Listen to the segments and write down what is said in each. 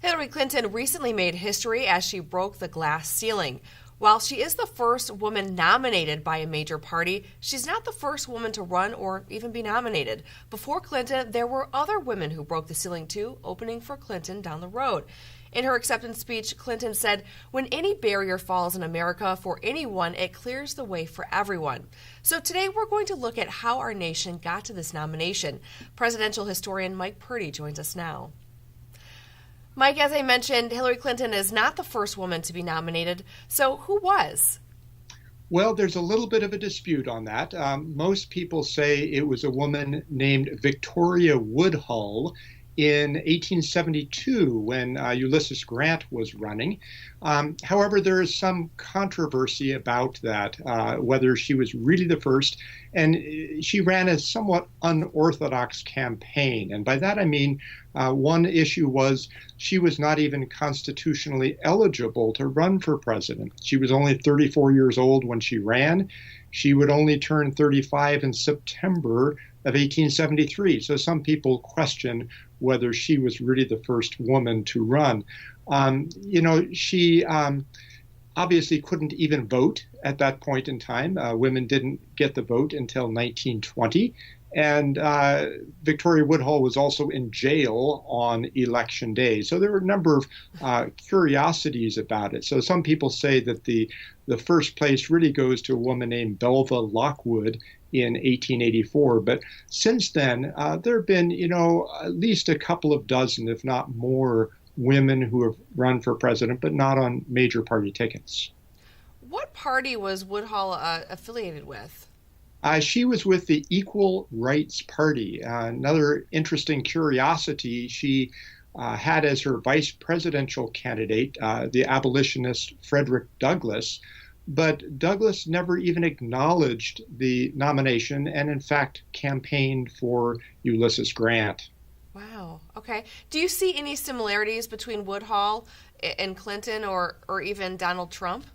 Hillary Clinton recently made history as she broke the glass ceiling. While she is the first woman nominated by a major party, she's not the first woman to run or even be nominated. Before Clinton, there were other women who broke the ceiling too, opening for Clinton down the road. In her acceptance speech, Clinton said, "When any barrier falls in America for anyone, it clears the way for everyone." So today we're going to look at how our nation got to this nomination. Presidential historian Mike Purdy joins us now. Mike, as I mentioned, Hillary Clinton is not the first woman to be nominated. So who was? Well, there's a little bit of a dispute on that. Most people say it was a woman named Victoria Woodhull in 1872 when Ulysses Grant was running. However, there is some controversy about that, whether she was really the first. And she ran a somewhat unorthodox campaign. And by that I mean one issue was she was not even constitutionally eligible to run for president. She was only 34 years old when she ran. She would only turn 35 in September of 1873. So some people question whether she was really the first woman to run. She obviously couldn't even vote at that point in time. Women didn't get the vote until 1920. And Victoria Woodhull was also in jail on election day. So there were a number of curiosities about it. So some people say that the first place really goes to a woman named Belva Lockwood in 1884. But since then, there have been, at least a couple of dozen, if not more, women who have run for president, but not on major party tickets. What party was Woodhull affiliated with? She was with the Equal Rights Party. Another interesting curiosity, she had as her vice presidential candidate the abolitionist Frederick Douglass, but Douglass never even acknowledged the nomination and, in fact, campaigned for Ulysses Grant. Wow. Okay. Do you see any similarities between Woodhull and Clinton or even Donald Trump?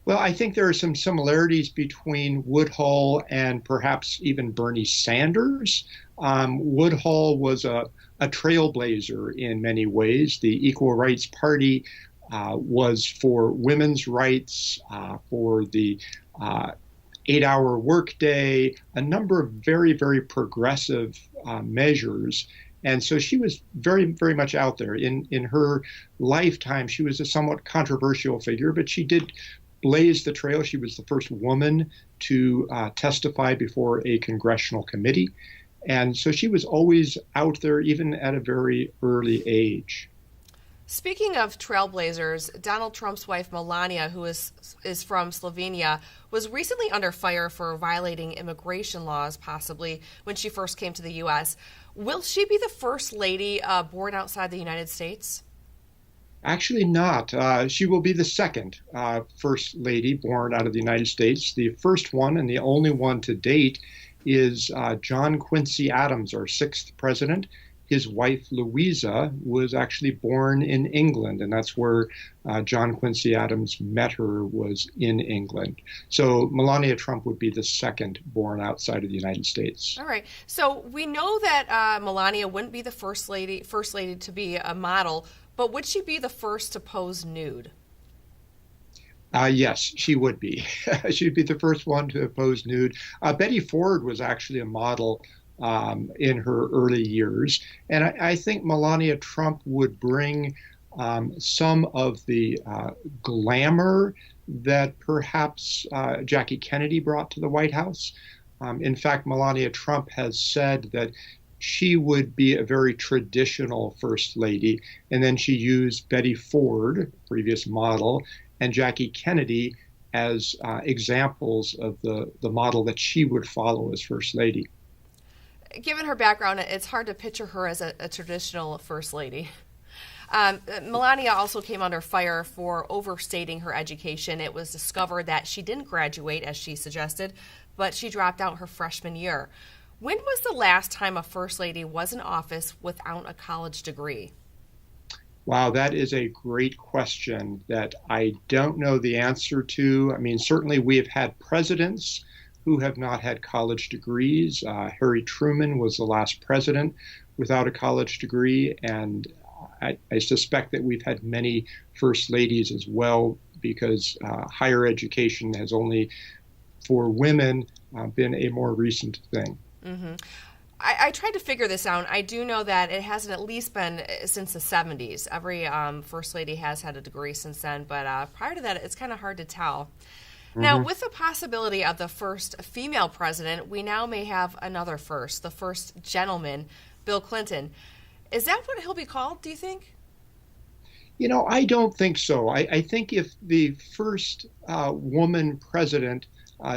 Well, I think there are some similarities between Woodhull and perhaps even Bernie Sanders. Woodhull was a trailblazer in many ways. The Equal Rights Party was for women's rights, for the 8-hour workday, a number of very, very progressive measures. And so she was very, very much out there. In her lifetime, she was a somewhat controversial figure, but she did blaze the trail. She was the first woman to testify before a congressional committee. And so she was always out there, even at a very early age. Speaking of trailblazers, Donald Trump's wife, Melania, who is from Slovenia, was recently under fire for violating immigration laws, possibly, when she first came to the U.S. Will she be the first lady born outside the United States? Actually not. She will be the second first lady born out of the United States. The first one and the only one to date is John Quincy Adams, our sixth president. His wife, Louisa, was actually born in England, and that's where John Quincy Adams met her, was in England. So Melania Trump would be the second born outside of the United States. All right. So we know that Melania wouldn't be the first lady to be a model, but would she be the first to pose nude? Yes, she would be. She'd be the first one to pose nude. Betty Ford was actually a model in her early years. And I think Melania Trump would bring some of the glamour that perhaps Jackie Kennedy brought to the White House. In fact, Melania Trump has said that she would be a very traditional first lady. And then she used Betty Ford, previous model, and Jackie Kennedy as examples of the model that she would follow as first lady. Given her background, it's hard to picture her as a traditional first lady. Melania also came under fire for overstating her education. It was discovered that she didn't graduate, as she suggested, but she dropped out her freshman year. When was the last time a first lady was in office without a college degree? Wow, that is a great question that I don't know the answer to. I mean, certainly we have had presidents who have not had college degrees. Harry Truman was the last president without a college degree, and I suspect that we've had many first ladies as well, because higher education has only, for women, been a more recent thing. Mm-hmm. I tried to figure this out. I do know that it hasn't at least been since the 70s. Every First Lady has had a degree since then, but prior to that, it's kind of hard to tell. Now, with the possibility of the first female president, we now may have another first, the first gentleman, Bill Clinton. Is that what he'll be called, do you think? I don't think so. I think if the first woman president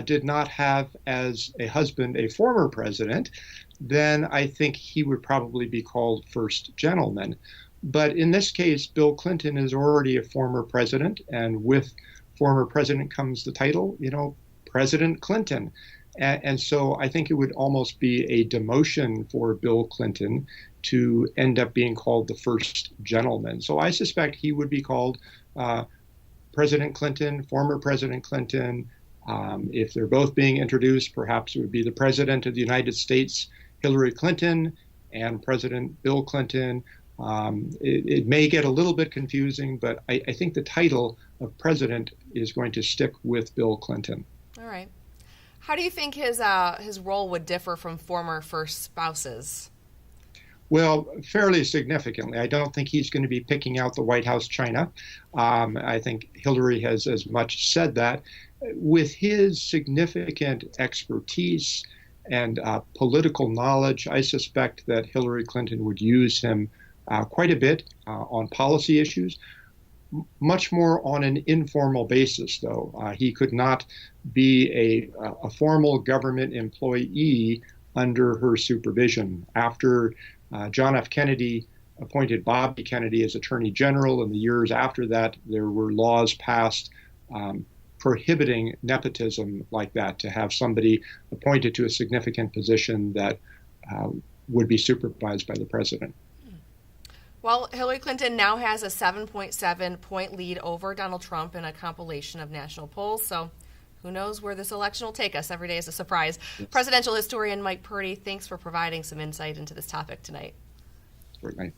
did not have as a husband a former president, then I think he would probably be called first gentleman. But in this case, Bill Clinton is already a former president, and with former president comes the title, President Clinton. And so I think it would almost be a demotion for Bill Clinton to end up being called the first gentleman. So I suspect he would be called President Clinton, former President Clinton. If they're both being introduced, perhaps it would be the President of the United States, Hillary Clinton, and President Bill Clinton. It may get a little bit confusing, but I think the title of president is going to stick with Bill Clinton. All right. How do you think his role would differ from former first spouses? Well, fairly significantly. I don't think he's going to be picking out the White House china. I think Hillary has as much said that. With his significant expertise and political knowledge, I suspect that Hillary Clinton would use him quite a bit on policy issues, much more on an informal basis, though. He could not be a formal government employee under her supervision. After John F. Kennedy appointed Bobby Kennedy as Attorney General, in the years after that, there were laws passed prohibiting nepotism like that, to have somebody appointed to a significant position that would be supervised by the president. Well, Hillary Clinton now has a 7.7 point lead over Donald Trump in a compilation of national polls. So who knows where this election will take us? Every day is a surprise. Yes. Presidential historian Mike Purdy, thanks for providing some insight into this topic tonight. Great night.